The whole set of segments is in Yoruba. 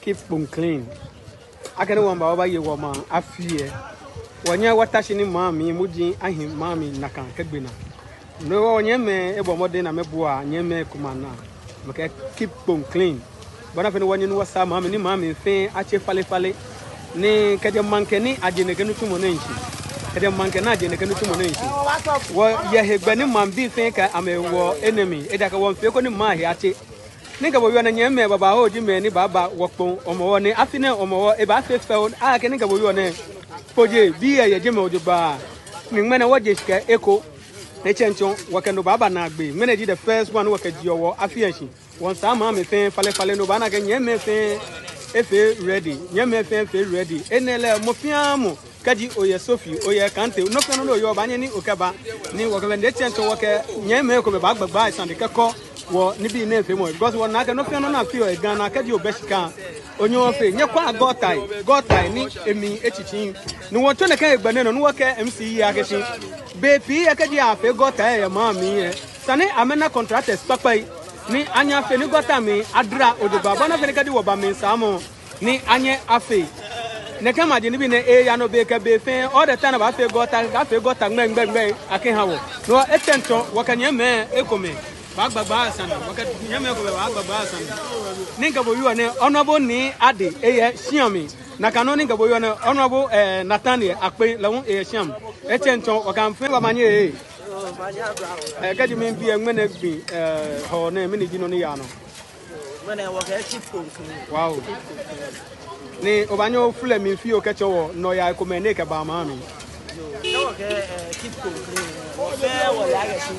Kpone clean. I can one by your woman, I fear. When you were touching him, mammy, Mujin, and him, mammy, Nakan, Kebina. No, Yeme, Ebo Modena Mebua, Yeme Kumana. Okay, Kpone clean. But I've been one you was some mammy, fain, Ache Fale, ne Kadiamankeni, Ajenekanu to Monenchi. Kadiamankana, Jenekanu to Monenchi. Well, yeah, Benin man be think I'm a war enemy. Edaka won't feel on my Hachi. Nigga, we are Yeme, Baba, Jimmy, Baba, Wapon, Omoone, Afine, Omo, a basket found. I can go your name. Poje, be a Jimmo de Bar. Ningmana Wajiska, Echo, Nechenchon, Wakano Baba Nagby. Many the first one work at your affiliation. Once some mammy fan, Fale no Bana, can Yeme fan, F ready, Yeme fan, ready. Enele, Mofiamo, Kaji, Oya Sophie, Oya Kante, no can know your Banani, Okaba, Ni Wakavendation to work at Yeme, come back by Sandy Kako. Well, nibi ne fe mo because one na no fe no na feel e Ghana ka di obesika onyo fe nyekwa got tie ni emi echichi no wo to na ka egbane no wo ka MC ya kechi be pi e ka di afe got tie e ma mi e sane amena contractors papai ni anya fe ni got mi adra odoba bona fe ni ka di wo ba mi samo ni anye afe ne ka ma di nibi ne e ya no be ka be fe all the time ba fe got ngbe akenhawo no etento wo ka nyeme ekome Bagba Sanda, Yamako Bagba Sanda. Ninka Boyone, honorable ni Adi, Shiami, Nakanonika Boyone, honorable Nathania, Akpe, Lawn, Sham, Echenton, or can favor Manie. Can you mean be a minute be her name, Minigino? When I work at Kpone. Wow. Ne Obano Fulham, Fio Catcho, Noya Comeneka Bamami. No, Kpone. Fair legacy.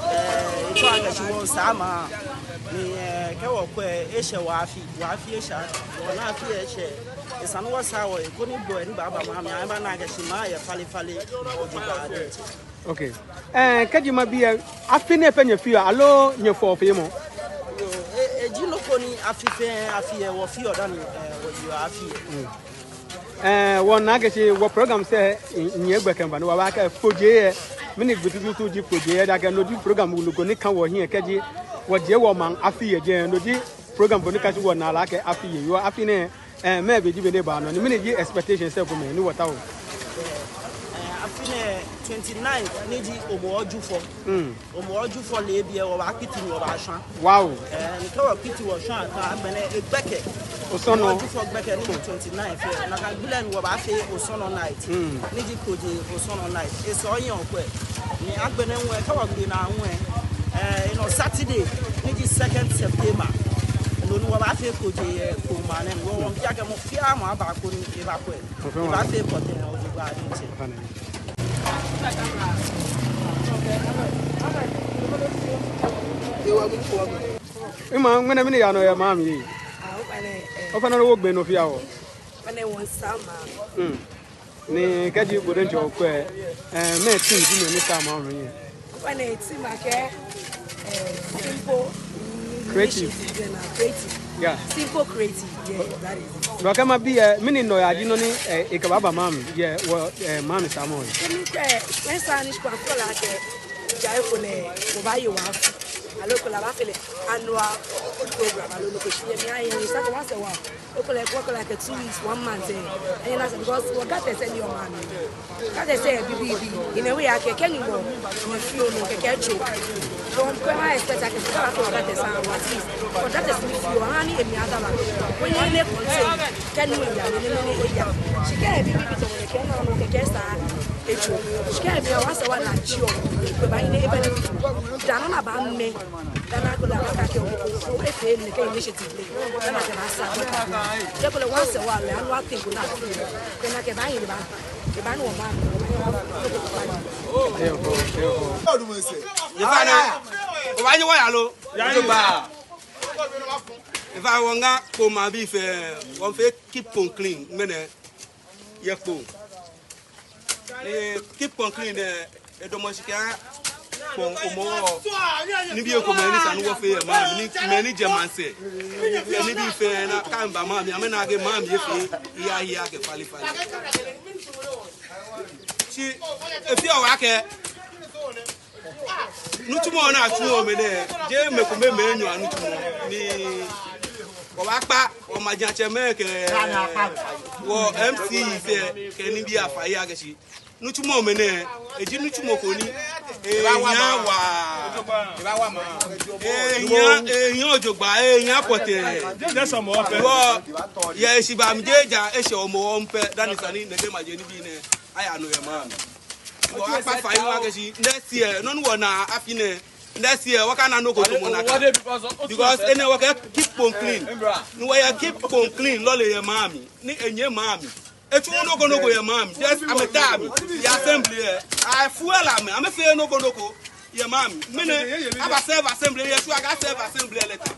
It's all that you want Sama. The Kawakwe, Asia Wafi, Asia, or not Asia. It's an was how you couldn't go and Baba Mamma, I'm an Agashima, Fali. Okay. Can you maybe a fine penny fear? Allo, your for Fimo. A Ginoponi, Afia, or fear than what you are. One Nagashi, what program say in your back and Banawaka, Fuji. Many good to Jeep that can no program will go Nika here, Kaji, what you woman, Afia, no program for Nika one like Afia. You are Afine, and maybe given a ban on the minute expectations for me. What out? Afine 29, Niji Omoju for Labia or Akitin or Ashan. Wow, and Tower Kitty was shot, a Beckett. Osono for Beckett 29, and I can blend what I say Osono night. Niji Koji Osono night. It's all your way. I've been away, probably now, Saturday, Niji 2nd September. And what I say Koji, Kuman, and go on Jacamo about couldn't evacuate. I say for the garden. I'm going to be your mommy. Open a walk, Ben of Yao. When I want some, get you good into a and make things in the summer. When it's in my care, simple, creative. Yeah, simple creative. Yeah, that is.若be a minute no, I didn't know a Kababa mom. Yeah, well, mommy, Samoa. When Spanish control like a Kpone, buy you one. I look at annual program. I look at start once a while. Look like a 2 weeks, 1 month. And that's because what God they send your money. God they say, BB, in a way I can you go, you feel no catch you. From I expect I can start for that sound at least. For that is if you are honey and the other one. When you live on can you she can't be to the can she can't be once a while like you. But my neighbor, down about me. Then I could have attacked you if they initiative. Then I can ask them once a while and what thing will not do. Then I can buy it back. If I know a man, why you want if I want to go my beef, one Kpone clean, minute. Kpone clean the domestic from Homowo. Nibio communities and warfare, many Germans say. Maybe fair, I can't buy mammy. I mean, I get mammy if he can qualify. She, if you are okay. No tomorrow, not tomorrow, Jay, make a menu and Wapa or Majachame, or MC, can be a fire. Nutumo mene, a Jinutumokoni, that's some more. Yes, if I'm Jaja, Esho, more than is an in the game. I know your man. Next year, none one happiness. Next year, what can I know go to Monaco? Because any work keep on clean. No way I keep on clean, lolly your mammy, and your mammy. If you don't go to your mom, just I'm a dam, the assembly. I fool I'm a fair no go to your mom. I'm a self assembly, yes, I got self assembly letter.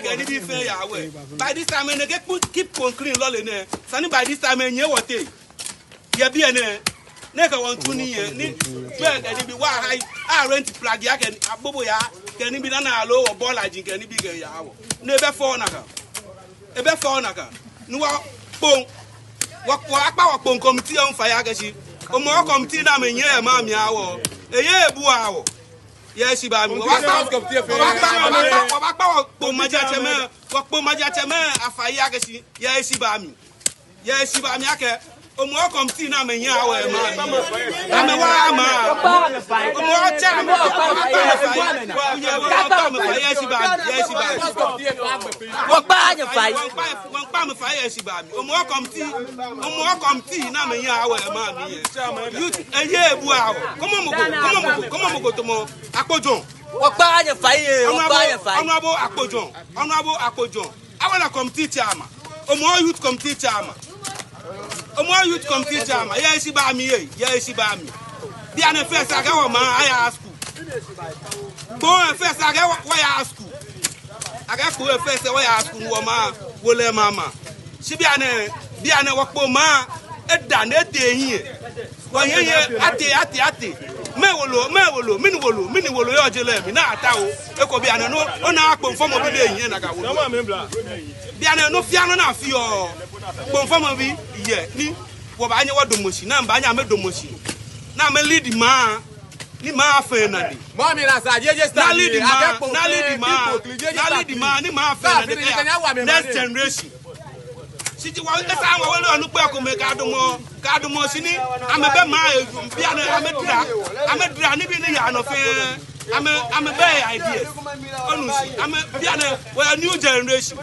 Can be fair away. By this time, I get keep on clean, lolly. Sunny by this time, and you what day. You be an never want to near, and it be why I rent plug yak and a boboya, can it be done a low or ball like can it be gay? Never for Naka. Ever for Naka. No, boom. What power committee on fire? Or more committee than a year, mammy hour. A year, boo. Yes, she bought me. What a fire? Yes, she bought me. Yes, she bought me. More committee than a year, I'm a wild man. More time. Yes, she bought me. What buy your fight? One pound of fire, she bought me. More committee, now a year, you a year, wow. Come on, go to more. Akojon. What buy your fire? Honorable Akojon. Honorable Akojon. I want to come teach Chama. More youth come teach Chama. More youth come teach Chama. Yes, she bought me. Yes, she bought me. The other first I go, man, I ask you. Boy, first I go, why ask you? I got to first why ask you, woman, will mama. She be an walk, ma, a done a day here. Why, ati. Mewolo, minwolo, yo jele mi na atawo. E ko bi ana no ona akpon mo bi de yin na ga wo. Bi ana no fiano na fi o. Kpon mo bi ye ni wo ba anye wo domoshi na mba anya me domoshi. Na me lead ma. Ni ma fe na di. Mommy na sa jeje stand. Na lead ma, ni ma fe na di. Next generation. Siji wa esa wa wele onu pe ko me ka do mo sini amebe ma bia na amedra ni bi ni ya no fe amebe ideas onu si bia na we new generation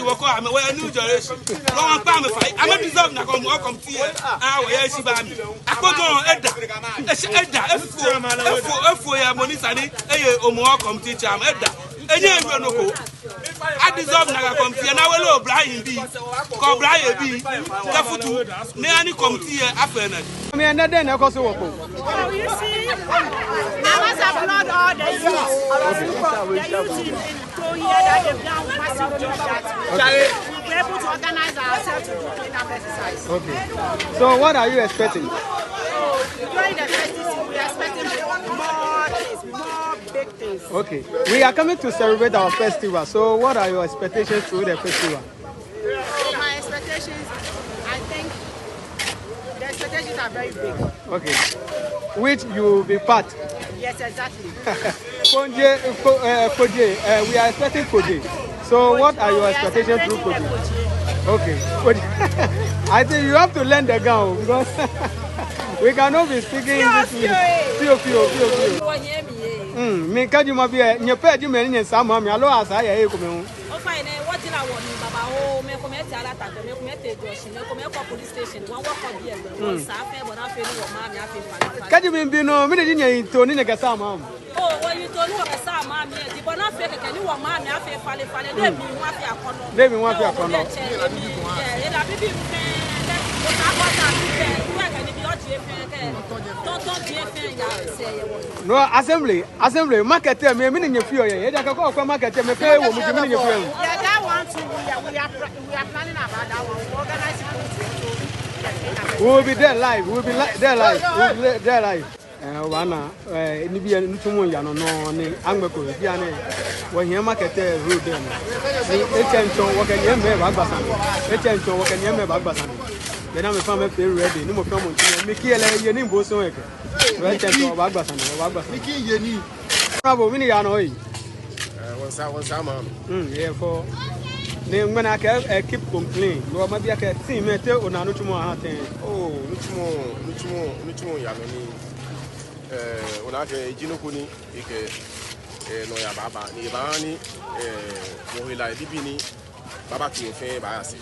we ko we new generation lo wan pa me fa ame deserve na come tie we ya si ba mi akojo eda efu ya monisa ni eye omo come tie am eda enye ewe no ko I deserve na committee na we lo Brian bi ko Brian bi ka futu ne ani committee afenad me na den na ko so wo ko you see I must applaud all the youth in here that they've done massive job that we're able to organize ourselves to do cleanup exercise. Okay, so what are you expecting? During the festival we are expecting more big things. Okay, we are coming to celebrate our festival. So, what are your expectations through the festival? My expectations, I think the expectations are very big. Okay, which you will be part? Yes, exactly. Kpone, we are expecting Kpone. So, what are your expectations through Kpone? Okay, I think you have to learn the gown because we cannot be speaking English. Fio. Me kaji ma bi e nye pe ji me nye sa ma mi alo asa ya e ko me hu o fine what did I want me baba o me ko me ti ala ta me ko me te joshi me ko me ko police station won wo ko bi e lo sa fe bo na fe ni wo ma mi afi fa kaji mi bi no me de nye to ni ne ka sa ma o wo you to ni wo ka sa ma mi e di bo na fe ke ni wo ma mi afi fa le de mi wa fi akono e la bibi fe o ta ko ta bi fe wa ka ni bi o ti e fe ke tonton bi e fe ya se ye wo no assembly market me ni fio ye da ka ko market me pay wo mu ni fio yeah that one too we are planning about that one organizing it. We will be there live wana ni bi ni tumu ya no ni angbeko bi ane wo hia market road there ni echenton wo kan ye me ba gbasan echenton wo kan ye me ba gbasan ye na me fa me pay ready ni mo fa mo tin me ki ele ye ni bo so eke we echenton ba gbasan ni ki ye ni bravo mini ya no yi Yeah, for when I keep complaining, no, maybe I can see me tell on no tomorrow. Oh, Nuchumo Yamani. Onake Jinokuni, Noya Baba, Nibani, Mohila Dibini, Baba Kife Bayasi.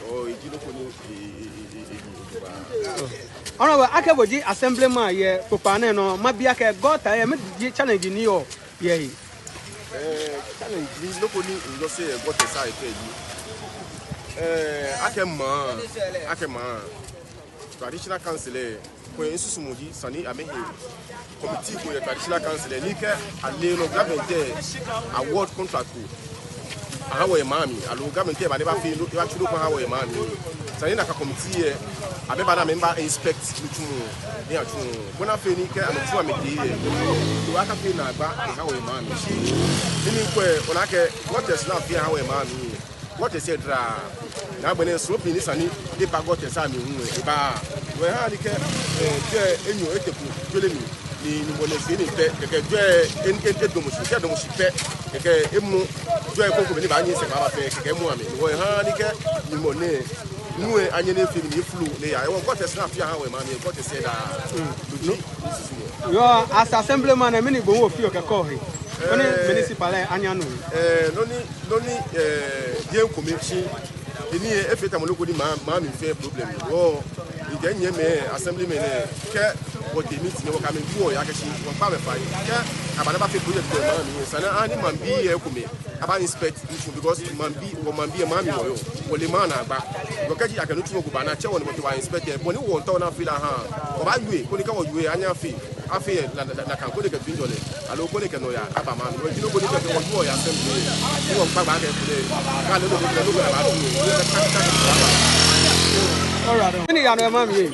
Oh, Jinokuni. Honorable Akaboji Assemblyman, yeah, Kpone, no, maybe I can go to challenge in your yeah. Challenge locally in just say what the side Akema traditional council for Susumuji, Sani Amehi committee for the traditional council, Nika and Leno government award contract. How a mammy, a low government, I never feel look actually how a man. Sanina committee, a member inspect when I feel Nika and two amity to Akapina back how a man. When I can, what does not fear how a man? What is it? Now, when it's sloppy, it's an if I got a son, where I can in your equipment, ni monefini pe keke enkete domushi ke domushi pe keke emu jo ekoko ni ba yin se baba pe keke mu ami wo han ni ke ni mone nuwe anye ne film ni flu le ya e wo got snap ya ha we ma ni got say da yo as assemblyman me ni bo wo fi o ke ko he oni municipal anya no noni bien committee ni e feta mo loko ni ma mi fe problem wo ije nye me assemblyman ke what they meet no come do ya ke shi won pa me fa ke aba na ba fe project ko ma mi sana ani man bi e ko me aba inspect issue because man bi ma mi wo yo le man na gba go ke ji aka no tumo ko ba na che won mo ti wa inspect e boni won to na fi la ha ko ba yue ko ni ka wo yue anya fi afi na kan ko de ke binjole alo ko ni ke no ya aba ma mi no ko ni ke wo yo ya assembly ni won pa ba ke ko de ka le lo ba tu alright ni ya no mami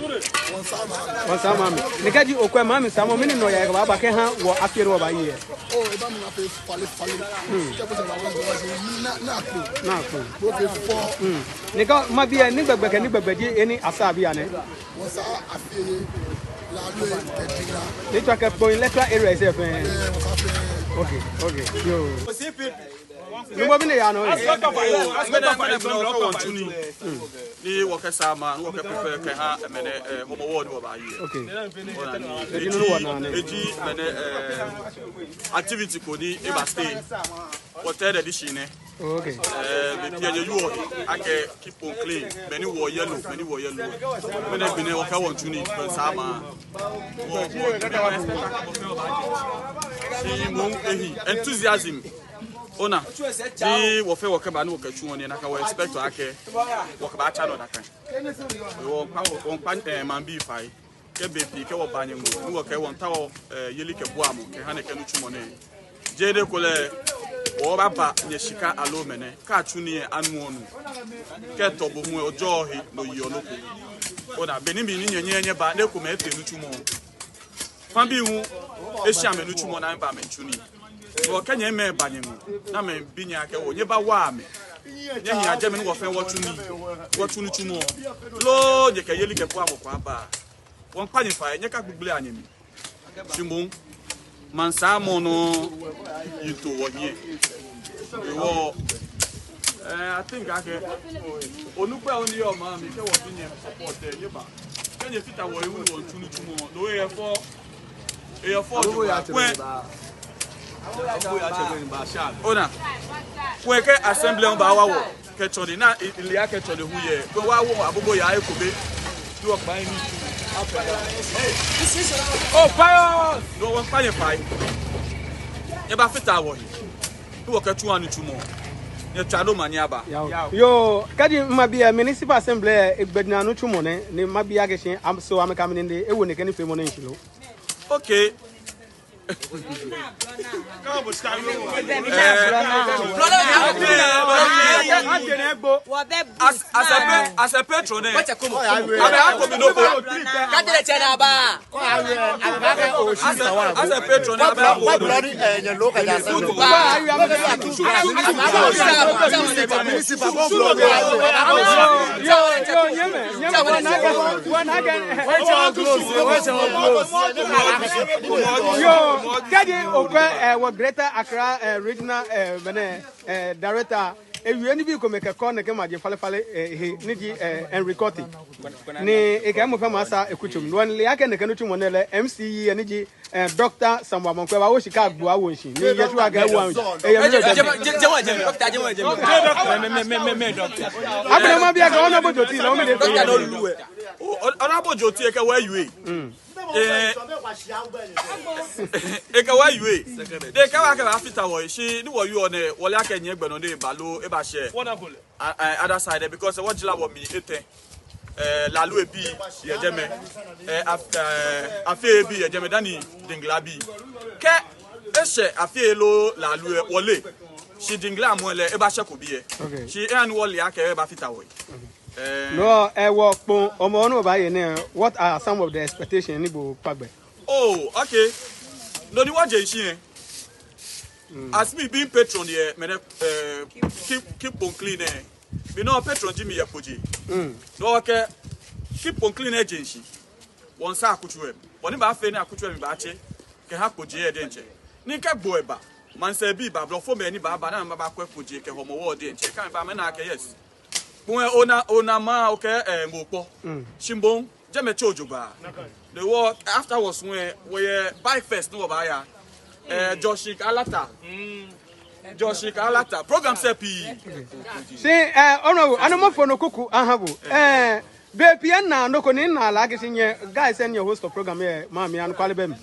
won sa mami ni ka di okwa mami sa mo mi ni no ya ba ke ha wo afiere wo ba yi oh e ba mi na fe fale ke bo se ba won na ko bo ke fo ni ka ma bi ni gbegbe di eni asa bi ane won sa afiere la lo ke dira ni to ke point electoral area is okay yo ni mo bi ni ya no ni woke sama woke prefer ke ha mene Homowo ni wo ba yi okay eji mene activity ko ni e ba stay hotel edition ne okay be tie you ake keep on clean many wo yellow mene bi ne woke want to ni sama si mo enthusiasm ona di wo fe wo ka ba no ka chu oni na ka wo expect to ake wo ka ba cha no da kan wo pa man bi fai ke be pi ke wo ba nyen mo wo ka wo nta wo yeli ke bo am ke ha ne ke no chu mo ne je de ko le wo ba ba nye shika alo mene ka chu ni anu onu ke to bo mu ojo hi no yi oloko ona be ni bi ni nyenye ba ne ko me fe no chu mo fan bi hu e sha me no chu mo na ba me chu ni wo kanye me banyemu na me binya ke wo nye ba wa me nye hi aje me no wo fe wo tuni chumo lo je ke yeli ke po amokwa ba won panye fa nye ka gbugbule anyemi chimon mansa mo no yito wo hie wo I think ake onupe oni o ma mi ke wo binya support e ye ba kanye fita wo ewu wo tuni chumo lo e fo ona kweke assembly on ba wawo ke chodi na ile ya ke chodi huye ko wawo abugo ya ekobe do pa ni oh fire do won fire fire e ba fita wo do ke tu anu tumo ye chado mani aba yo kadi mabia municipal assembly egbedina anu tumo ne ni mabia ke shin am so am kam ne e wo ne ke ni fe mo ne nshilo okay as a patron, as a patron, Greater Accra regional director. If you any be come make a corner, come at your fale niji and record it. Ne a came of a massa a kuchum. One liak and the canutum monella, MCE energy, Doctor Samba Monqueva, was Chicago, Awashi. Yes, you are going one. Honorable Joti, where you Ekawa you they come after she knew you on a Wallaka and Yabano Balu Ebashe other side because what you love me La Louis B. Yajeme after Afe B. Yajemedani Dinglabi. Ke Eshe Afelo La Louis Wale. She Dinglam Wale Ebasha could be. She and Wally Aka Bafitaway. No, I walk Omono by what are some of the expectations in Ibo Pagbe? Oh, okay. No, the one Jay. As me being patron here, keep on clean. We know patron Jimmy Yapoji. No, okay. Keep on clean agency. One sa kuchwe. One ba fe na kuchwe mi ba che. Ke ha poji e denche. Ni ka boeba. Man se bi ba blo fo me ni ba na ba kwa poji ke Homowo denche. Kan ba me na ke yes. Ona ma okay ngopo shimbon jeme chojoba the war afterwards when we bike first no ba ya Joshik Alata program sepi see ono anoma for no kuku ahabo baby na no ko ni na la gisinye guys and your host of program here mami an kwale bem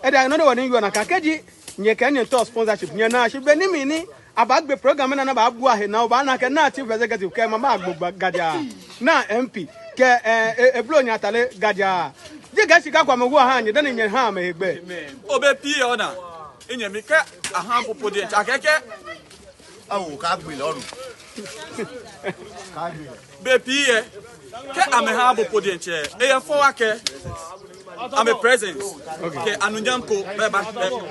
e da no one you na kakeji nye kan to sponsorship nye na shi beni mi ni about the program na ba abu ahe na ba na ke na chief executive ke mama agbogba gadia na MP ke eblo nya tale gadia je ga sika kwa mewu ha anye dan nye ha ma egbe obe pie ona enye mi ke aha popo de akeke awu ka gbe lorun be pie ke ame ha popo de nche e fo wake I'm a present. Okay, Anunyamko,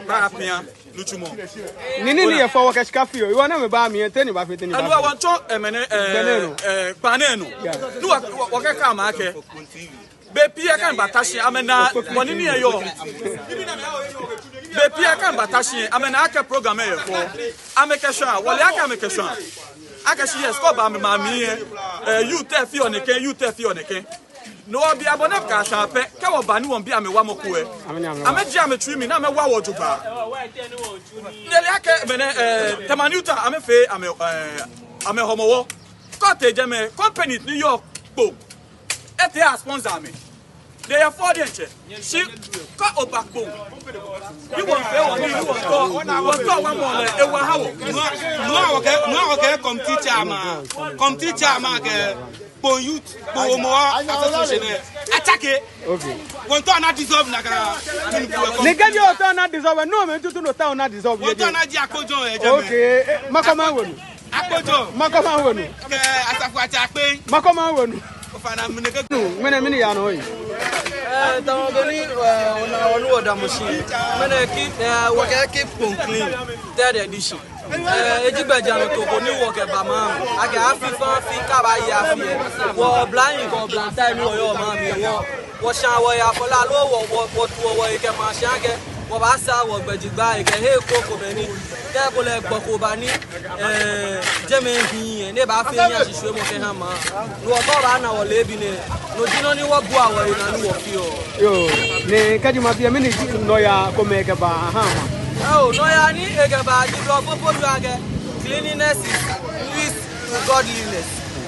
ba apia, luchumo. Nini ye for work escafio. You wanna me ba me tell you ba fit ni ba. And we want to Kpone no. Do waka ka ma ke. Be pia kan batashi amena monini ye yo. Be pia kan batashi amena aka program e for. Ameke sha, wale aka ameke sha. Aka shi yes ko ba me ma mi you tell fi oneke, you tell fi oneke. No be abonef ka shape ke wo ba ni won bi amewa moko e ameji ametri mi na amewa wo juba nele ake mene tamanuta amefe ame Homowo ko te jeme company New York bo ete a sponsor me they are for the nche she ko obakbo you won fe won you won to one more e wa hawo no okay come teacher ma ke for youth for Homowo association attack okay won to na dissolve na ka le gaji o to na dissolve no me tutu no ta na dissolve won to na ji akojo e je okay makoma wonu akojo makoma wonu ke asafu ati ape makoma wonu ofana muneke mene ya no yi Dans on a dans machine. Mene ki waka keep clean. Third edition. Ejibejano to ko ni work e ba ma. Aga afifa fi ka ba ya fi. Wo blind go blind time wo yo ma mi wo sha wo ya ko la lo wo tu wo e ke ma sha ke. Wo ba sa wo gbejigba e ke he ko be ni. Te ko le gbo ko ba ni jeme hin ne ba fi yan siswe mo ke ha ma. Wo to ba na wo le bi ne. No dino ni wo bu awo ina ni wo fi o. Yo, ne kaji ma bia mini no ya ko me ke ba ha ma. Oh, no ya ni e ke ba di lo popo ju age. Cleanliness is godliness.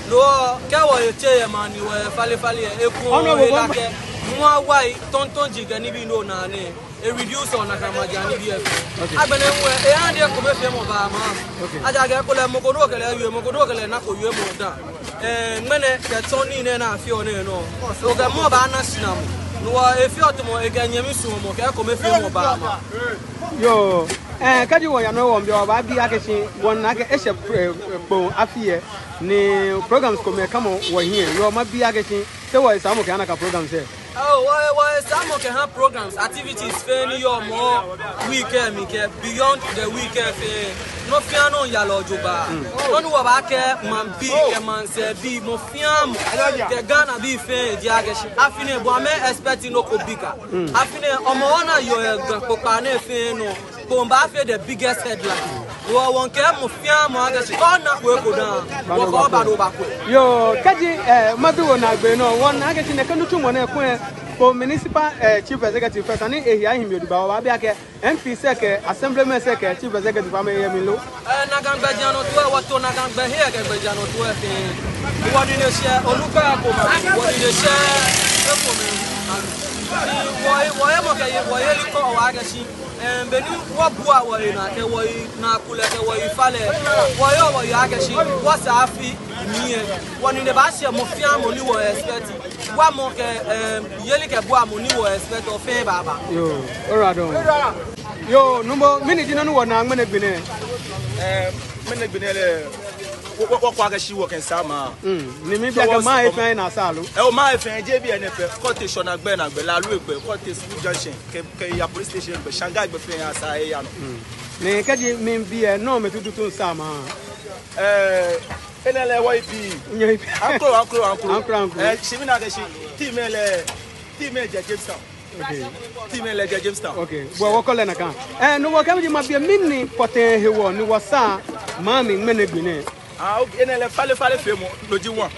No, ke wo ye che ma ni wo fale e ku o la ke. Nwa wai tonton jiga ni bi no na ni. E reduce on akamaja ni bi e. Agbene nwe e ande ko be fe mo ba ma. Aja ge ko le mo ko do kele na ko yue mo da. Mene ke toni ne na fi o ne no. O ga mo ba na sinam. No e fi o to mo e ga nyemi su mo ke ko me fi mo ba ma. Yo Kaji wo ya no wo mbia ba bi akechi won na ke ehye Kpone afie ni programs ko me kama wo here yo ma bi akechi se wo isa mo ke anaka programs here. Oh, why some of the programs, activities, fairly or more weekend, beyond the weekend. No piano, yellow juba. No, what man be, man say, be more fiam, the Ghana be fair, Jagash. I feel Boame expecting no Kobika. I feel Omona, you're Kpone Feno, Bombafe, the biggest headline. You won't care more fiam, Magash, or not work down. Walk over. Yo, Kaji, Madu na Beno, one nugget in the country money. For municipal chief executive first, and here him you ba be ake MP seke assemblyman seke chief executive am here mi lo nagangbe jano to what to nagangbe here ke be jano to e wodi le share oluka akoma wodi le share ekomi wo mo ke wo ye liko o wa gashi beni wo bua wo na ke wo na kule ke wo ifale wo yo wo ya gashi wo safi nie woni le ba share mo fiam oni wo expect wa mo ke yeli ke bua mo ni wo expect o fe baba yo orado yo number minute no wo na ngene gbene mene gbene le wo kwa ga shi wo ken sama ni mi bia ke ma efen na salu o ma efen je bi ene pe quotation na gbe la lu egbe quotation junction ke ya police station pe shanga egbe fe ya sa e ya no ni kaji mi bi no me tutu sama enele wo ibi nyi ankro shimi na ga shi team je Jamestown okay team ele je Jamestown okay bo wo kole na kan no wo kam di ma bi minni poten hewo ni wo sa mami mene gbene enele fale fe mo loji won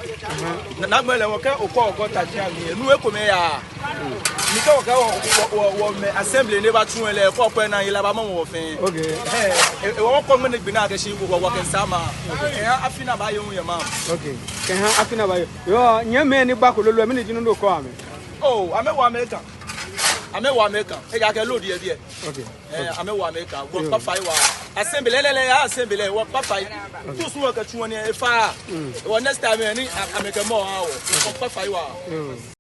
na gbele wo ke oko ogota ji ami enu e ko me ya mi ka wo me assembly ne ba tun ele ko pe na ila ba mo wo fin okay wo ko mene gbene age shi wo ken sama afina ba yo ye ma okay ke ha afina ba yo nyame ni ba ko lolo mi ni jinu ndo ko ame amewo America e ja ke load ye bi okay amewo America wo pa fai wa assembly wo pa fai tu so ka tuone e fa wo next time ni America mo ha wo pa fai wa